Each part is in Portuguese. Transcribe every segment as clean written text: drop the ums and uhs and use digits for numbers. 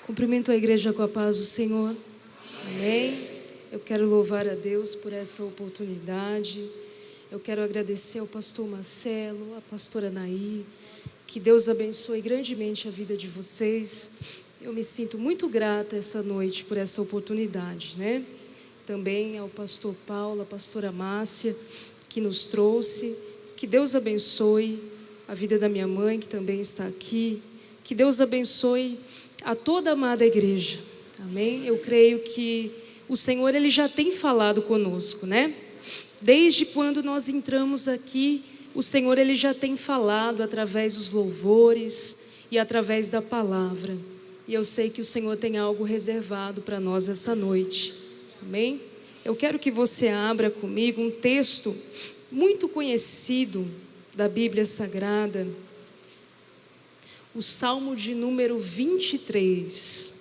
Cumprimento a igreja com a paz do Senhor. Amém. Eu quero louvar a Deus por essa oportunidade. Eu quero agradecer ao pastor Marcelo, à pastora Naí. Que Deus abençoe grandemente a vida de vocês. Eu me sinto muito grata essa noite por essa oportunidade, né? Também ao pastor Paulo, à pastora Márcia, que nos trouxe. Que Deus abençoe a vida da minha mãe, que também está aqui. Que Deus abençoe a toda a amada igreja. Amém? Eu creio que o Senhor, Ele já tem falado conosco, né? Desde quando nós entramos aqui, o Senhor, Ele já tem falado através dos louvores e através da palavra. E eu sei que o Senhor tem algo reservado para nós essa noite. Amém? Eu quero que você abra comigo um texto muito conhecido da Bíblia Sagrada. O Salmo de número 23.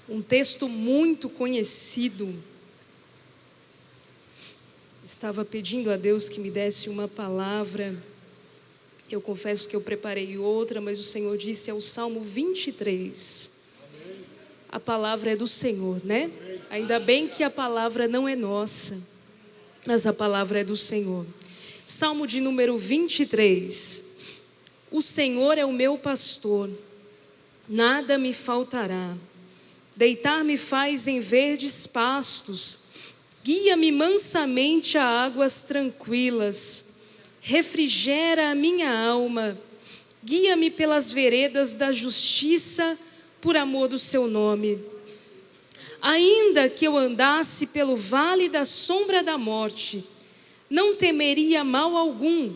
Um texto muito conhecido. Estava pedindo a Deus que me desse uma palavra. Eu confesso que eu preparei outra, mas o Senhor disse, é o Salmo 23. A palavra é do Senhor, né? Ainda bem que a palavra não é nossa, mas a palavra é do Senhor. Salmo de número 23. O Senhor é o meu pastor, nada me faltará. Deitar-me faz em verdes pastos, guia-me mansamente a águas tranquilas, refrigera a minha alma, guia-me pelas veredas da justiça, por amor do seu nome. Ainda que eu andasse pelo vale da sombra da morte, não temeria mal algum,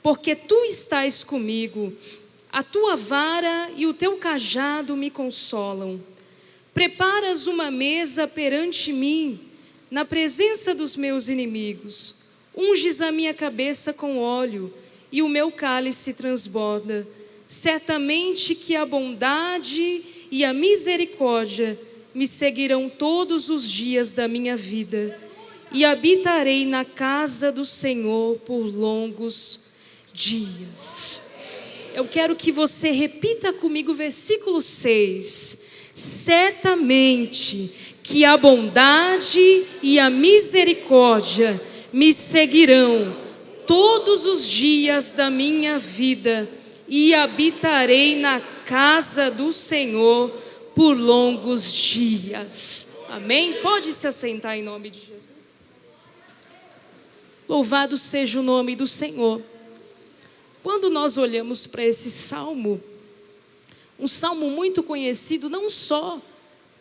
porque tu estás comigo, a tua vara e o teu cajado me consolam. Preparas uma mesa perante mim, na presença dos meus inimigos. Unges a minha cabeça com óleo, e o meu cálice transborda. Certamente que a bondade e a misericórdia me seguirão todos os dias da minha vida, e habitarei na casa do Senhor por longos dias. Eu quero que você repita comigo o versículo 6. Certamente que a bondade e a misericórdia me seguirão todos os dias da minha vida, e habitarei na casa do Senhor por longos dias. Amém? Pode se assentar em nome de Jesus. Louvado seja o nome do Senhor. Quando nós olhamos para esse salmo, um salmo muito conhecido não só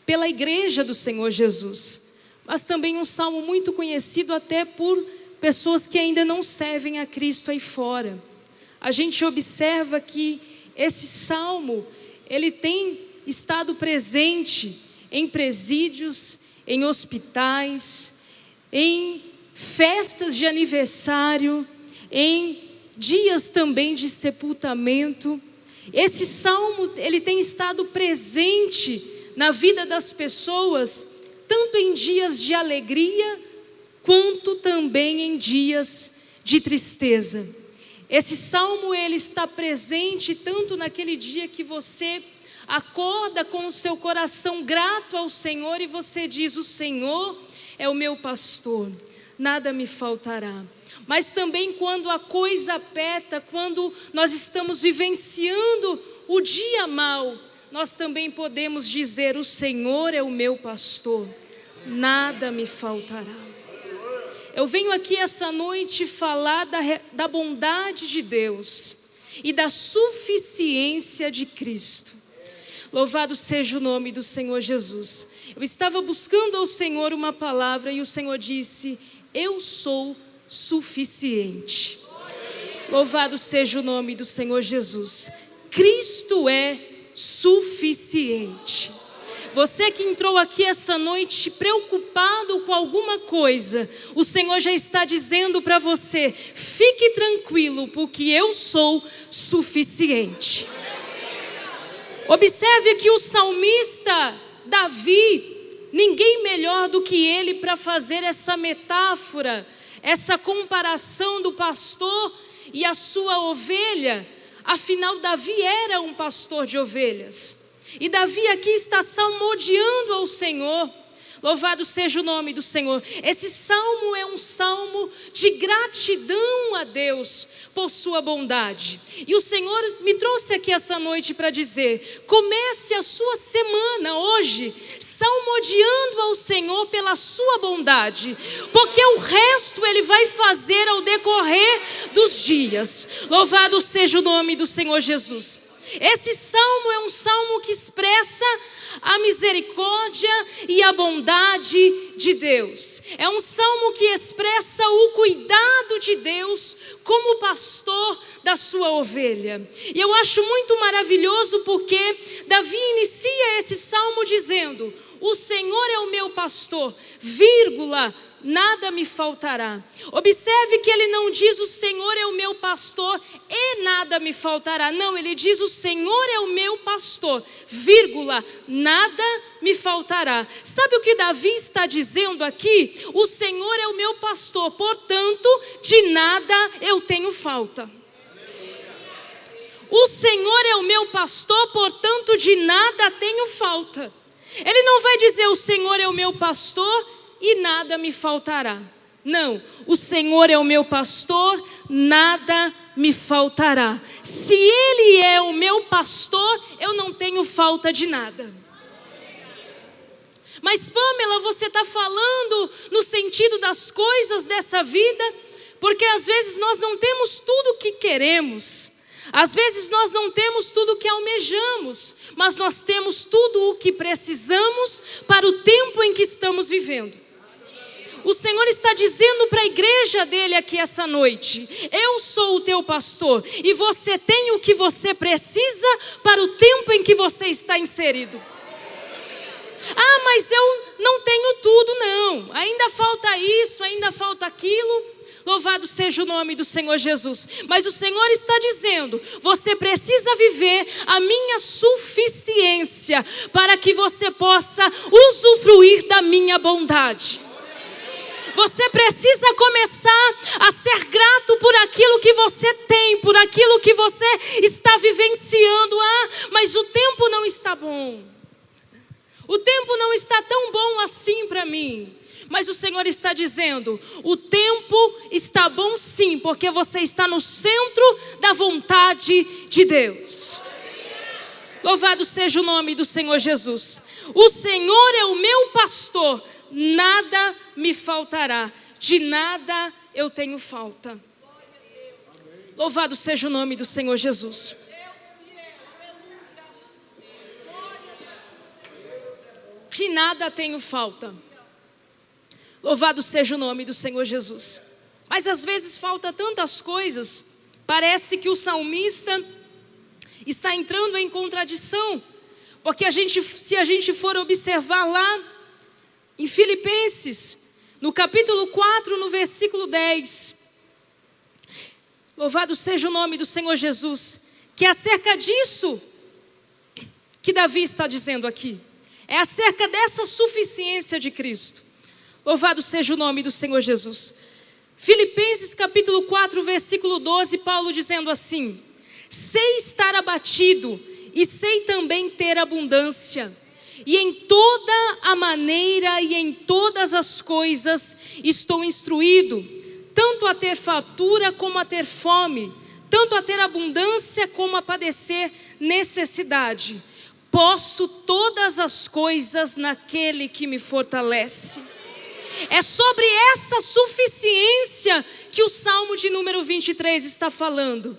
pela igreja do Senhor Jesus, mas também um salmo muito conhecido até por pessoas que ainda não servem a Cristo aí fora. A gente observa que esse salmo, ele tem estado presente em presídios, em hospitais, em festas de aniversário, em dias também de sepultamento. Esse salmo, ele tem estado presente na vida das pessoas, tanto em dias de alegria, quanto também em dias de tristeza. Esse salmo, ele está presente tanto naquele dia que você acorda com o seu coração grato ao Senhor e você diz, o Senhor é o meu pastor, nada me faltará. Mas também quando a coisa aperta, quando nós estamos vivenciando o dia mau, nós também podemos dizer, o Senhor é o meu pastor, nada me faltará. Eu venho aqui essa noite falar da bondade de Deus e da suficiência de Cristo. Louvado seja o nome do Senhor Jesus. Eu estava buscando ao Senhor uma palavra e o Senhor disse, eu sou suficiente. Louvado seja o nome do Senhor Jesus. Cristo é suficiente. Você que entrou aqui essa noite preocupado com alguma coisa, o Senhor já está dizendo para você, fique tranquilo, porque eu sou suficiente. Observe que o salmista Davi, ninguém melhor do que ele para fazer essa metáfora, essa comparação do pastor e a sua ovelha. Afinal, Davi era um pastor de ovelhas. E Davi aqui está salmodiando ao Senhor. Louvado seja o nome do Senhor. Esse salmo é um salmo de gratidão a Deus por sua bondade. E o Senhor me trouxe aqui essa noite para dizer: comece a sua semana hoje salmodiando ao Senhor pela sua bondade, porque o resto Ele vai fazer ao decorrer dos dias. Louvado seja o nome do Senhor Jesus. Esse salmo é um salmo que expressa a misericórdia e a bondade de Deus. É um salmo que expressa o cuidado de Deus como pastor da sua ovelha. E eu acho muito maravilhoso porque Davi inicia esse salmo dizendo: o Senhor é o meu pastor, vírgula, nada me faltará. Observe que ele não diz: o Senhor é o meu pastor e nada me faltará. Não, ele diz: o Senhor é o meu pastor, vírgula, nada me faltará. Sabe o que Davi está dizendo aqui? O Senhor é o meu pastor, portanto, de nada eu tenho falta. O Senhor é o meu pastor, portanto, de nada tenho falta. Ele não vai dizer: o Senhor é o meu pastor e nada me faltará. Não, o Senhor é o meu pastor, nada me faltará. Se Ele é o meu pastor, eu não tenho falta de nada. Mas Pamela, você está falando no sentido das coisas dessa vida, porque às vezes nós não temos tudo o que queremos. Às vezes nós não temos tudo o que almejamos, mas nós temos tudo o que precisamos para o tempo em que estamos vivendo. O Senhor está dizendo para a igreja dele aqui essa noite: eu sou o teu pastor e você tem o que você precisa para o tempo em que você está inserido. Ah, mas eu não tenho tudo, não. Ainda falta isso, ainda falta aquilo. Louvado seja o nome do Senhor Jesus. Mas o Senhor está dizendo: você precisa viver a minha suficiência para que você possa usufruir da minha bondade. Você precisa começar a ser grato por aquilo que você tem, por aquilo que você está vivenciando. Ah, mas o tempo não está bom. O tempo não está tão bom assim para mim. Mas o Senhor está dizendo: o tempo está bom sim, porque você está no centro da vontade de Deus. Louvado seja o nome do Senhor Jesus. O Senhor é o meu pastor, nada me faltará, de nada eu tenho falta. Louvado seja o nome do Senhor Jesus. De nada tenho falta. Louvado seja o nome do Senhor Jesus. Mas às vezes falta tantas coisas, parece que o salmista está entrando em contradição, porque se a gente for observar lá em Filipenses, no capítulo 4, no versículo 10, louvado seja o nome do Senhor Jesus, que é acerca disso que Davi está dizendo aqui, é acerca dessa suficiência de Cristo. Louvado seja o nome do Senhor Jesus. Filipenses capítulo 4, versículo 12, Paulo dizendo assim: sei estar abatido e sei também ter abundância, e em toda a maneira e em todas as coisas estou instruído, tanto a ter fartura como a ter fome, tanto a ter abundância como a padecer necessidade. Posso todas as coisas naquele que me fortalece. É sobre essa suficiência que o Salmo de número 23 está falando.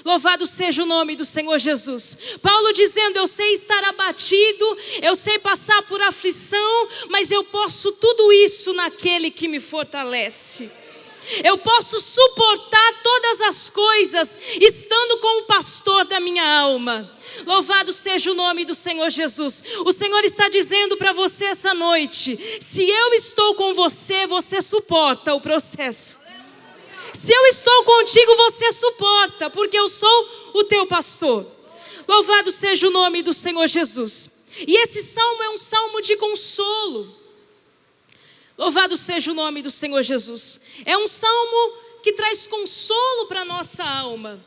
Louvado seja o nome do Senhor Jesus. Paulo dizendo: eu sei estar abatido, eu sei passar por aflição, mas eu posso tudo isso naquele que me fortalece. Eu posso suportar todas as coisas estando com o pastor da minha alma. Louvado seja o nome do Senhor Jesus. O Senhor está dizendo para você essa noite: se eu estou com você, você suporta o processo. Se eu estou contigo, você suporta, porque eu sou o teu pastor. Louvado seja o nome do Senhor Jesus. E esse salmo é um salmo de consolo. Louvado seja o nome do Senhor Jesus. É um salmo que traz consolo para a nossa alma.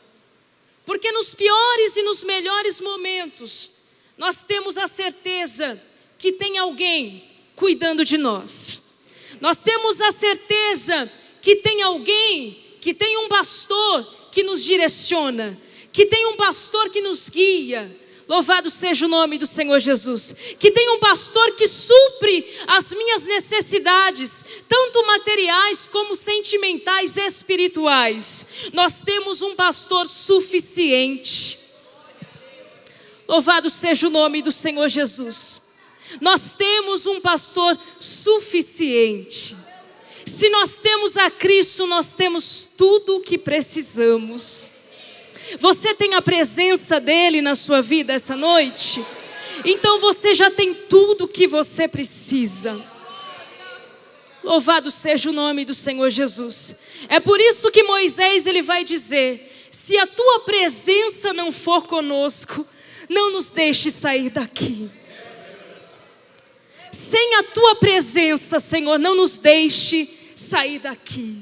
Porque nos piores e nos melhores momentos, nós temos a certeza que tem alguém cuidando de nós. Nós temos a certeza que tem alguém, que tem um pastor que nos direciona, que tem um pastor que nos guia. Louvado seja o nome do Senhor Jesus. Que tem um pastor que supre as minhas necessidades, tanto materiais como sentimentais e espirituais. Nós temos um pastor suficiente. Louvado seja o nome do Senhor Jesus. Nós temos um pastor suficiente. Se nós temos a Cristo, nós temos tudo o que precisamos. Você tem a presença dele na sua vida essa noite? Então você já tem tudo o que você precisa. Louvado seja o nome do Senhor Jesus. É por isso que Moisés ele vai dizer: se a tua presença não for conosco, não nos deixe sair daqui. Sem a tua presença, Senhor, não nos deixe sair daqui.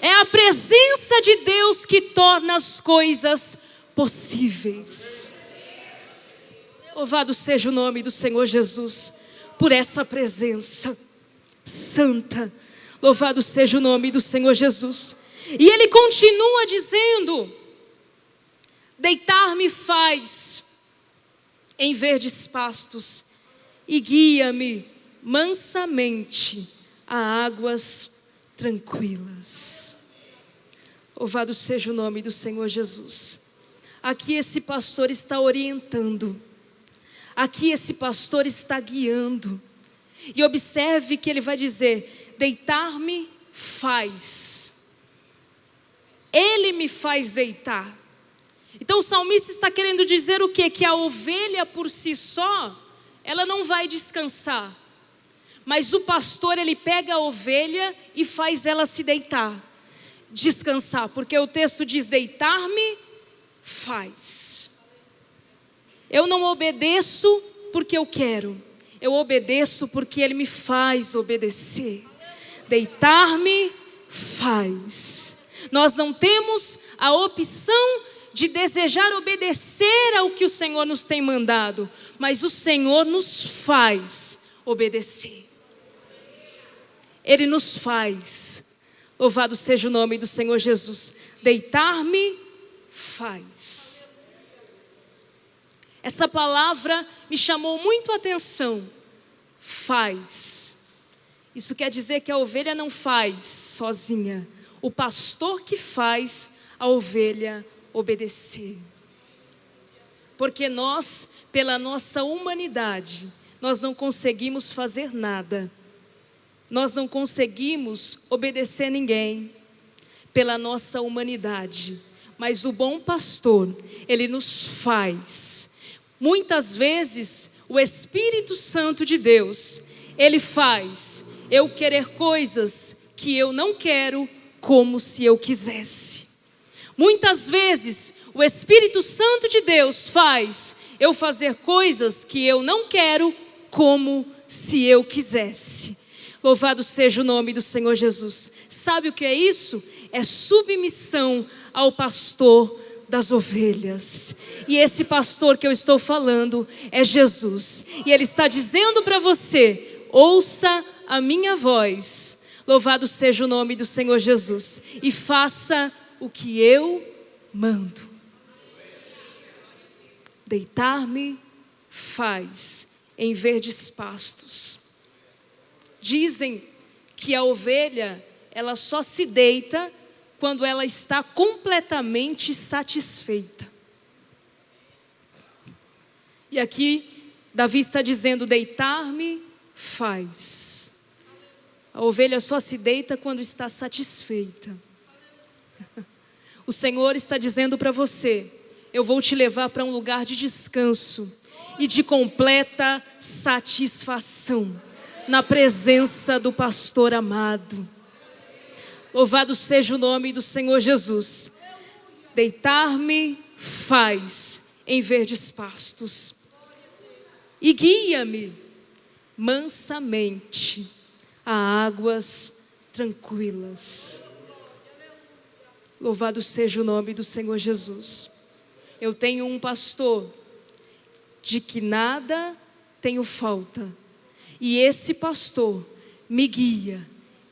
É a presença de Deus que torna as coisas possíveis. Louvado seja o nome do Senhor Jesus por essa presença santa. Louvado seja o nome do Senhor Jesus. E ele continua dizendo: deitar-me faz em verdes pastos e guia-me mansamente a águas tranquilas. Louvado seja o nome do Senhor Jesus. Aqui esse pastor está orientando. Aqui esse pastor está guiando. E observe que ele vai dizer: deitar-me faz. Ele me faz deitar. Então o salmista está querendo dizer o quê? Que a ovelha por si só, ela não vai descansar. Mas o pastor, ele pega a ovelha e faz ela se deitar, descansar. Porque o texto diz: deitar-me faz. Eu não obedeço porque eu quero. Eu obedeço porque ele me faz obedecer. Deitar-me faz. Nós não temos a opção de desejar obedecer ao que o Senhor nos tem mandado, mas o Senhor nos faz obedecer. Ele nos faz. Louvado seja o nome do Senhor Jesus. Deitar-me faz. Essa palavra me chamou muito a atenção. Faz. Isso quer dizer que a ovelha não faz sozinha. O pastor que faz a ovelha obedecer. Porque nós, pela nossa humanidade, nós não conseguimos fazer nada. Nós não conseguimos obedecer ninguém pela nossa humanidade. Mas o bom pastor, ele nos faz. Muitas vezes, o Espírito Santo de Deus, ele faz eu querer coisas que eu não quero como se eu quisesse. Muitas vezes, o Espírito Santo de Deus faz eu fazer coisas que eu não quero como se eu quisesse. Louvado seja o nome do Senhor Jesus. Sabe o que é isso? É submissão ao pastor das ovelhas. E esse pastor que eu estou falando é Jesus. E ele está dizendo para você: ouça a minha voz. Louvado seja o nome do Senhor Jesus. E faça o que eu mando. Deitar-me faz em verdes pastos. Dizem que a ovelha, ela só se deita quando ela está completamente satisfeita. E aqui Davi está dizendo: deitar-me faz. A ovelha só se deita quando está satisfeita. O Senhor está dizendo para você: eu vou te levar para um lugar de descanso e de completa satisfação, na presença do pastor amado. Louvado seja o nome do Senhor Jesus. Deitar-me faz em verdes pastos e guia-me mansamente a águas tranquilas. Louvado seja o nome do Senhor Jesus. Eu tenho um pastor de que nada tenho falta. E esse pastor me guia,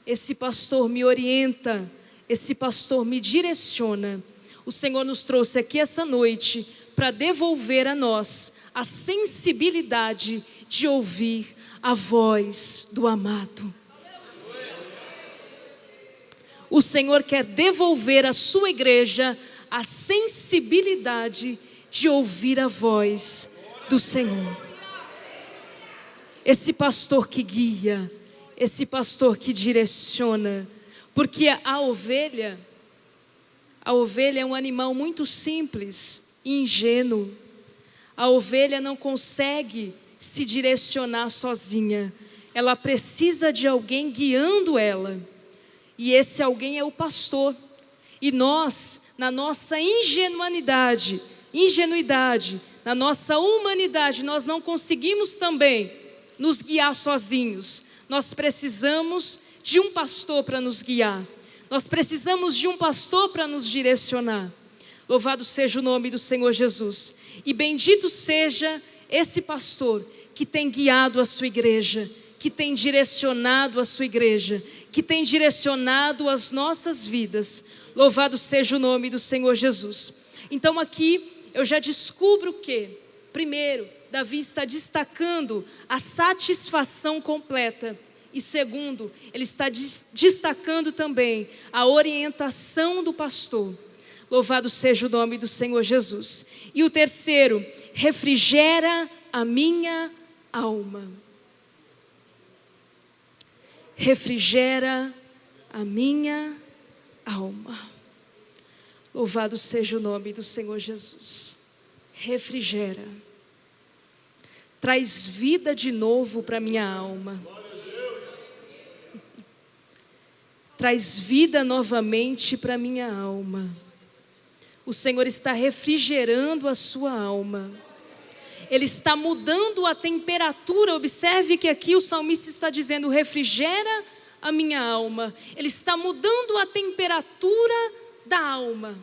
esse pastor me orienta, esse pastor me direciona. O Senhor nos trouxe aqui essa noite para devolver a nós a sensibilidade de ouvir a voz do amado. O Senhor quer devolver à sua igreja a sensibilidade de ouvir a voz do Senhor. Esse pastor que guia, esse pastor que direciona, porque a ovelha é um animal muito simples e ingênuo. A ovelha não consegue se direcionar sozinha, ela precisa de alguém guiando ela, e esse alguém é o pastor. E nós, na nossa ingenuidade, na nossa humanidade, nós não conseguimos também nos guiar sozinhos. Nós precisamos de um pastor para nos guiar. Nós precisamos de um pastor para nos direcionar. Louvado seja o nome do Senhor Jesus. E bendito seja esse pastor que tem guiado a sua igreja, que tem direcionado a sua igreja, que tem direcionado as nossas vidas. Louvado seja o nome do Senhor Jesus. Então aqui eu já descubro que, primeiro, Davi está destacando a satisfação completa. E segundo, ele está destacando também a orientação do pastor. Louvado seja o nome do Senhor Jesus. E o terceiro, refrigera a minha alma. Refrigera a minha alma. Louvado seja o nome do Senhor Jesus. Refrigera. Traz vida de novo para minha alma. Traz vida novamente para minha alma. O Senhor está refrigerando a sua alma. Ele está mudando a temperatura. Observe que aqui o salmista está dizendo: refrigera a minha alma. Ele está mudando a temperatura da alma.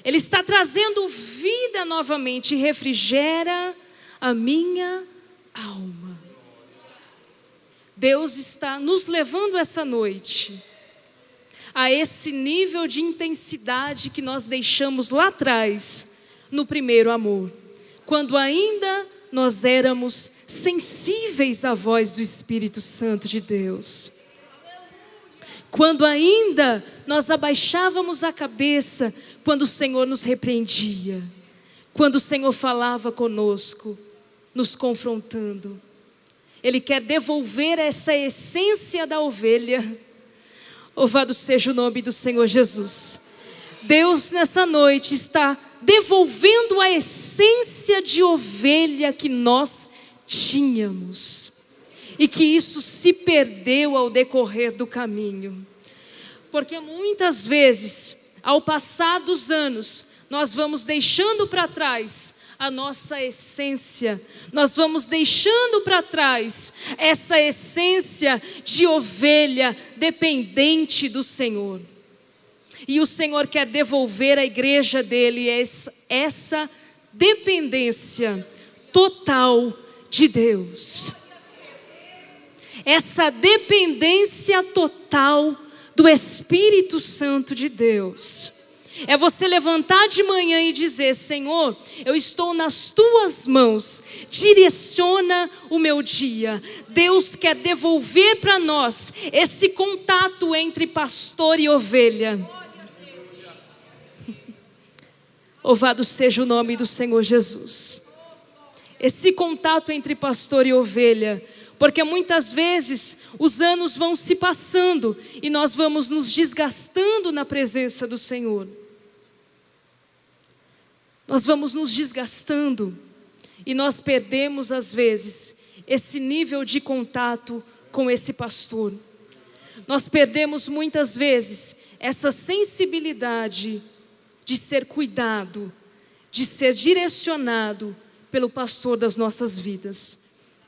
Ele está trazendo vida novamente. Refrigera a minha alma. Deus está nos levando essa noite a esse nível de intensidade que nós deixamos lá atrás, no primeiro amor, quando ainda nós éramos sensíveis à voz do Espírito Santo de Deus, quando ainda nós abaixávamos a cabeça quando o Senhor nos repreendia, quando o Senhor falava conosco, nos confrontando. Ele quer devolver essa essência da ovelha. Louvado seja o nome do Senhor Jesus. Deus nessa noite está devolvendo a essência de ovelha que nós tínhamos. E que isso se perdeu ao decorrer do caminho. Porque muitas vezes, ao passar dos anos, nós vamos deixando para trás a nossa essência, nós vamos deixando para trás essa essência de ovelha dependente do Senhor. E o Senhor quer devolver à igreja dele essa dependência total de Deus. Essa dependência total do Espírito Santo de Deus. É você levantar de manhã e dizer: Senhor, eu estou nas tuas mãos, direciona o meu dia. Deus quer devolver para nós esse contato entre pastor e ovelha. Louvado seja o nome do Senhor Jesus. Esse contato entre pastor e ovelha, porque muitas vezes os anos vão se passando e nós vamos nos desgastando na presença do Senhor. Nós vamos nos desgastando e nós perdemos às vezes esse nível de contato com esse pastor. Nós perdemos muitas vezes essa sensibilidade de ser cuidado, de ser direcionado pelo pastor das nossas vidas.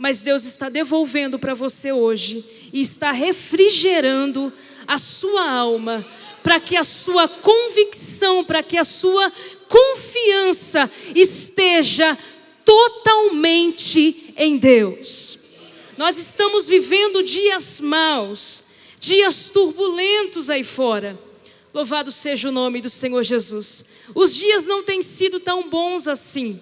Mas Deus está devolvendo para você hoje e está refrigerando a sua alma, para que a sua convicção, para que a sua confiança esteja totalmente em Deus. Nós estamos vivendo dias maus, dias turbulentos aí fora. Louvado seja o nome do Senhor Jesus. Os dias não têm sido tão bons assim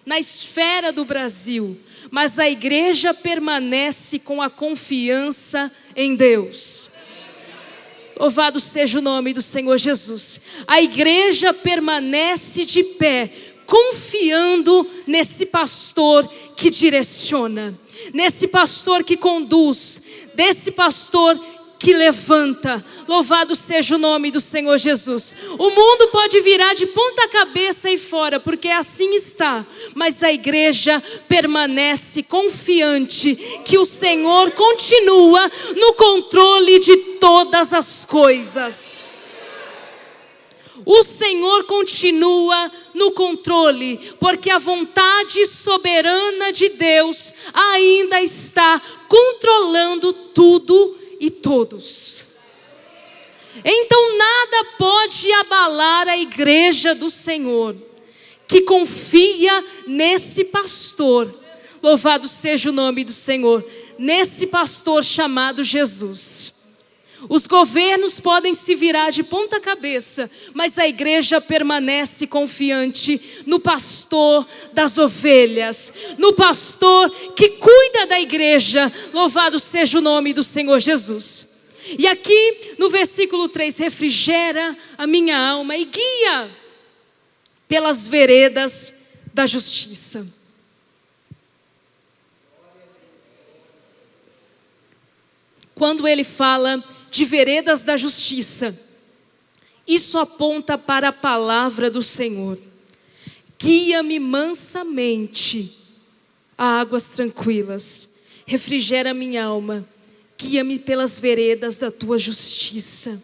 na esfera do Brasil, mas a igreja permanece com a confiança em Deus. Louvado seja o nome do Senhor Jesus. A igreja permanece de pé, confiando nesse pastor que direciona, nesse pastor que conduz, desse pastor que levanta. Louvado seja o nome do Senhor Jesus. O mundo pode virar de ponta cabeça aí fora, porque assim está, mas a igreja permanece confiante que o Senhor continua no controle de todas as coisas. O Senhor continua no controle, porque a vontade soberana de Deus ainda está controlando tudo e todos. Então nada pode abalar a igreja do Senhor, que confia nesse pastor. Louvado seja o nome do Senhor, nesse pastor chamado Jesus. Os governos podem se virar de ponta cabeça, mas a igreja permanece confiante no pastor das ovelhas, no pastor que cuida da igreja. Louvado seja o nome do Senhor Jesus. E aqui no versículo 3, refrigera a minha alma e guia pelas veredas da justiça. Quando ele fala de veredas da justiça, isso aponta para a palavra do Senhor. Guia-me mansamente a águas tranquilas, refrigera minha alma, guia-me pelas veredas da tua justiça.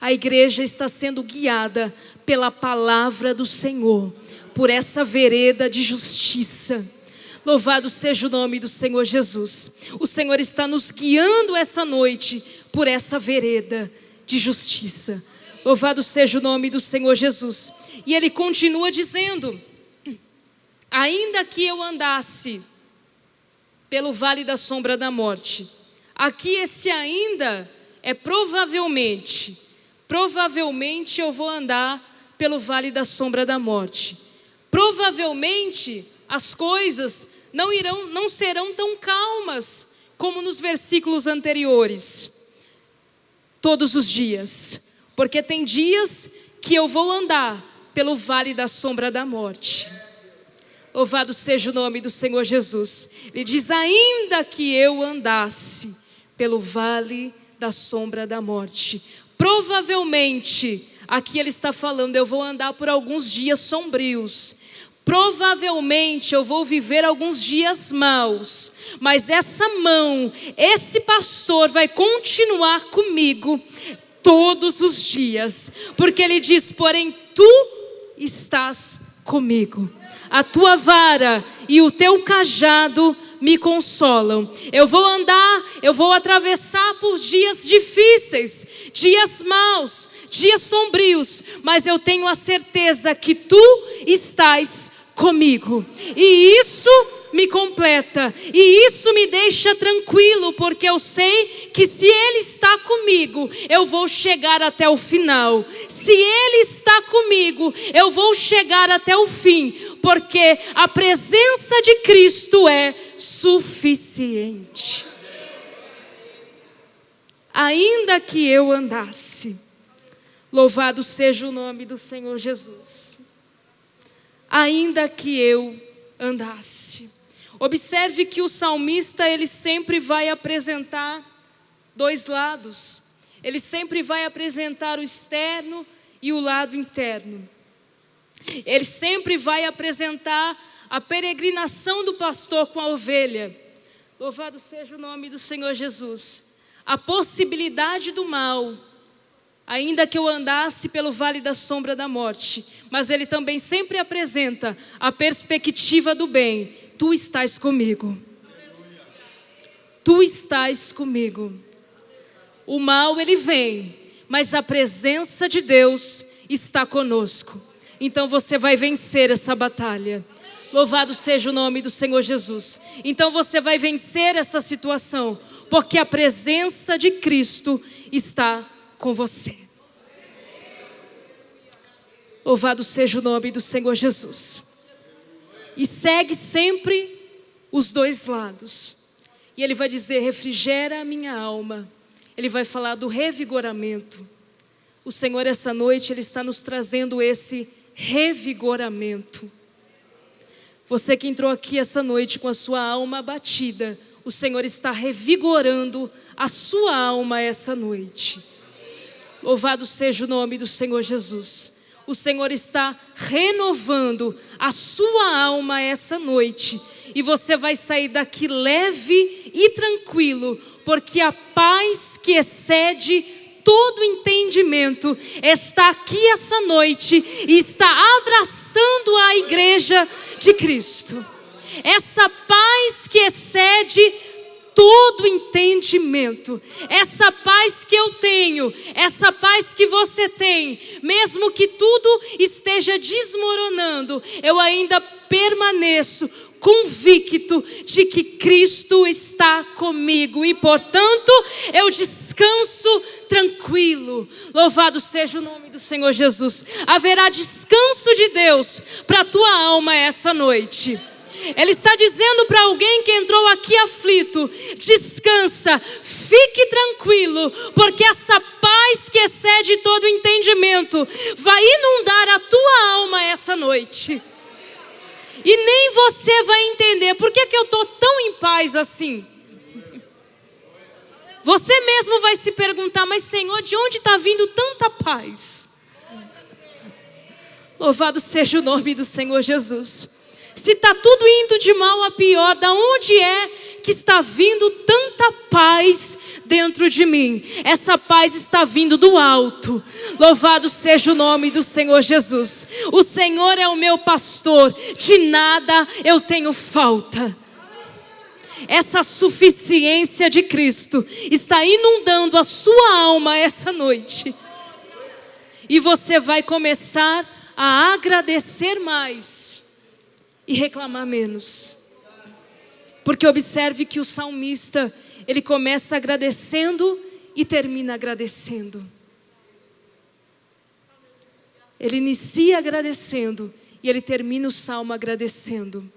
A igreja está sendo guiada pela palavra do Senhor, por essa vereda de justiça. Louvado seja o nome do Senhor Jesus. O Senhor está nos guiando essa noite por essa vereda de justiça. Louvado seja o nome do Senhor Jesus. E ele continua dizendo: ainda que eu andasse pelo vale da sombra da morte. Aqui esse ainda é provavelmente eu vou andar pelo vale da sombra da morte. Provavelmente as coisas não serão tão calmas como nos versículos anteriores, todos os dias, porque tem dias que eu vou andar pelo vale da sombra da morte. Louvado seja o nome do Senhor Jesus. Ele diz: ainda que eu andasse pelo vale da sombra da morte. Provavelmente, aqui ele está falando, eu vou andar por alguns dias sombrios. Provavelmente eu vou viver alguns dias maus, mas essa mão, esse pastor vai continuar comigo todos os dias, porque ele diz: porém tu estás comigo, a tua vara e o teu cajado me consolam. Eu vou atravessar por dias difíceis, dias maus, dias sombrios, mas eu tenho a certeza que tu estás comigo, e isso me completa, e isso me deixa tranquilo, porque eu sei que se Ele está comigo, eu vou chegar até o final. Se Ele está comigo, eu vou chegar até o fim, porque a presença de Cristo é suficiente. Ainda que eu andasse, louvado seja o nome do Senhor Jesus. Ainda que eu andasse. Observe que o salmista, ele sempre vai apresentar dois lados. Ele sempre vai apresentar o externo e o lado interno. Ele sempre vai apresentar a peregrinação do pastor com a ovelha. Louvado seja o nome do Senhor Jesus. A possibilidade do mal, ainda que eu andasse pelo vale da sombra da morte, mas ele também sempre apresenta a perspectiva do bem. Tu estás comigo. tu estás comigo. O mal ele vem, mas a presença de Deus está conosco. Então você vai vencer essa batalha. Louvado seja o nome do Senhor Jesus. Então você vai vencer essa situação, porque a presença de Cristo está com você. Louvado seja o nome do Senhor Jesus. E segue sempre os dois lados. E ele vai dizer: refrigera a minha alma. Ele vai falar do revigoramento. O Senhor essa noite, Ele está nos trazendo esse revigoramento. Você que entrou aqui essa noite com a sua alma abatida, o Senhor está revigorando a sua alma essa noite. Louvado seja o nome do Senhor Jesus. O Senhor está renovando a sua alma essa noite. E você vai sair daqui leve e tranquilo, porque a paz que excede todo entendimento está aqui essa noite e está abraçando a igreja de Cristo. Essa paz que excede todo entendimento, essa paz que eu tenho, essa paz que você tem, mesmo que tudo esteja desmoronando, eu ainda permaneço convicto de que Cristo está comigo e, portanto, eu descanso tranquilo. Louvado seja o nome do Senhor Jesus. Haverá descanso de Deus para a tua alma essa noite. Ele está dizendo para alguém que entrou aqui aflito: descansa, fique tranquilo, porque essa paz que excede todo entendimento vai inundar a tua alma essa noite. E nem você vai entender por que eu estou tão em paz assim. Você mesmo vai se perguntar: mas Senhor, de onde está vindo tanta paz? Louvado seja o nome do Senhor Jesus. Se está tudo indo de mal a pior, da onde é que está vindo tanta paz dentro de mim? Essa paz está vindo do alto. Louvado seja o nome do Senhor Jesus. O Senhor é o meu pastor, de nada eu tenho falta. Essa suficiência de Cristo está inundando a sua alma essa noite. E você vai começar a agradecer mais e reclamar menos. Porque observe que o salmista, ele começa agradecendo e termina agradecendo. Ele inicia agradecendo e ele termina o salmo agradecendo.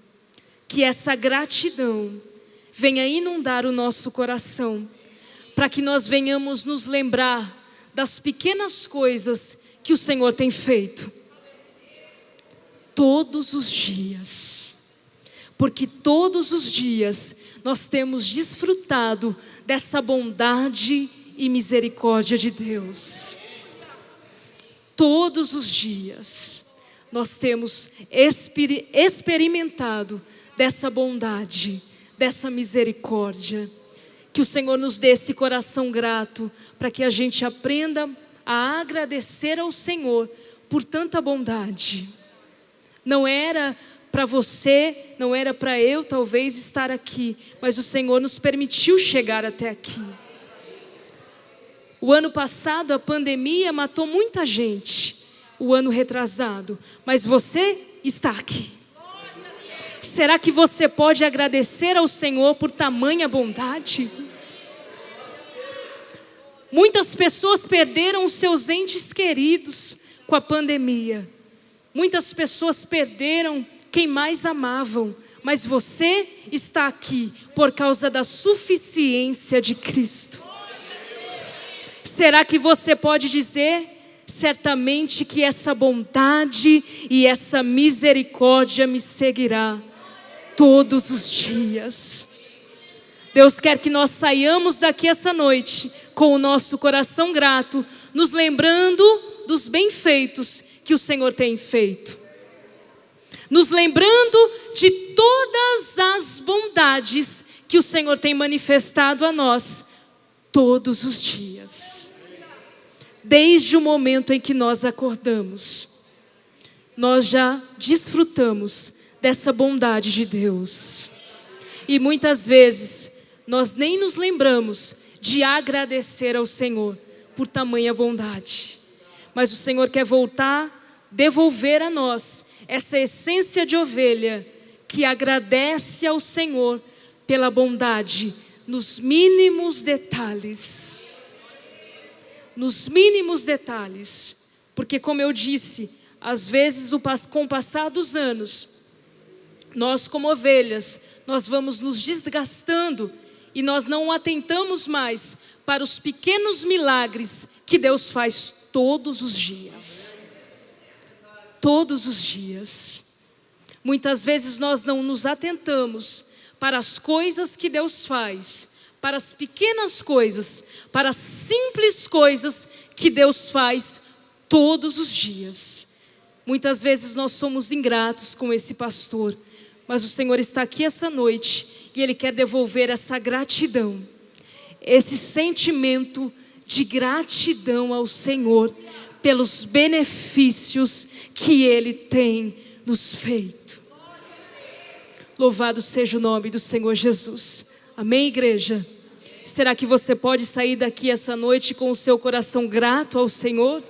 Que essa gratidão venha inundar o nosso coração, para que nós venhamos nos lembrar das pequenas coisas que o Senhor tem feito. Todos os dias, porque todos os dias nós temos desfrutado dessa bondade e misericórdia de Deus. Todos os dias nós temos experimentado dessa bondade, dessa misericórdia. Que o Senhor nos dê esse coração grato, para que a gente aprenda a agradecer ao Senhor por tanta bondade. Não era para você, não era para eu talvez estar aqui, mas o Senhor nos permitiu chegar até aqui. O ano passado a pandemia matou muita gente, o ano retrasado, mas você está aqui. Será que você pode agradecer ao Senhor por tamanha bondade? Muitas pessoas perderam os seus entes queridos com a pandemia. Muitas pessoas perderam quem mais amavam, mas você está aqui por causa da suficiência de Cristo. Será que você pode dizer certamente que essa bondade e essa misericórdia me seguirá todos os dias? Deus quer que nós saiamos daqui essa noite com o nosso coração grato, nos lembrando dos bem-feitos que o Senhor tem feito. Nos lembrando de todas as bondades que o Senhor tem manifestado a nós todos os dias. Desde o momento em que nós acordamos, nós já desfrutamos dessa bondade de Deus. E muitas vezes nós nem nos lembramos de agradecer ao Senhor por tamanha bondade. Mas o Senhor quer voltar, devolver a nós essa essência de ovelha que agradece ao Senhor pela bondade nos mínimos detalhes. Nos mínimos detalhes. Porque, como eu disse, às vezes com o passar dos anos, nós como ovelhas, nós vamos nos desgastando e nós não atentamos mais para os pequenos milagres que Deus faz todos os dias. Todos os dias. Muitas vezes nós não nos atentamos para as coisas que Deus faz, para as pequenas coisas, para as simples coisas que Deus faz todos os dias. Muitas vezes nós somos ingratos com esse pastor, mas o Senhor está aqui essa noite e Ele quer devolver essa gratidão, esse sentimento de gratidão ao Senhor pelos benefícios que Ele tem nos feito. Louvado seja o nome do Senhor Jesus. Amém, igreja? Será que você pode sair daqui essa noite com o seu coração grato ao Senhor?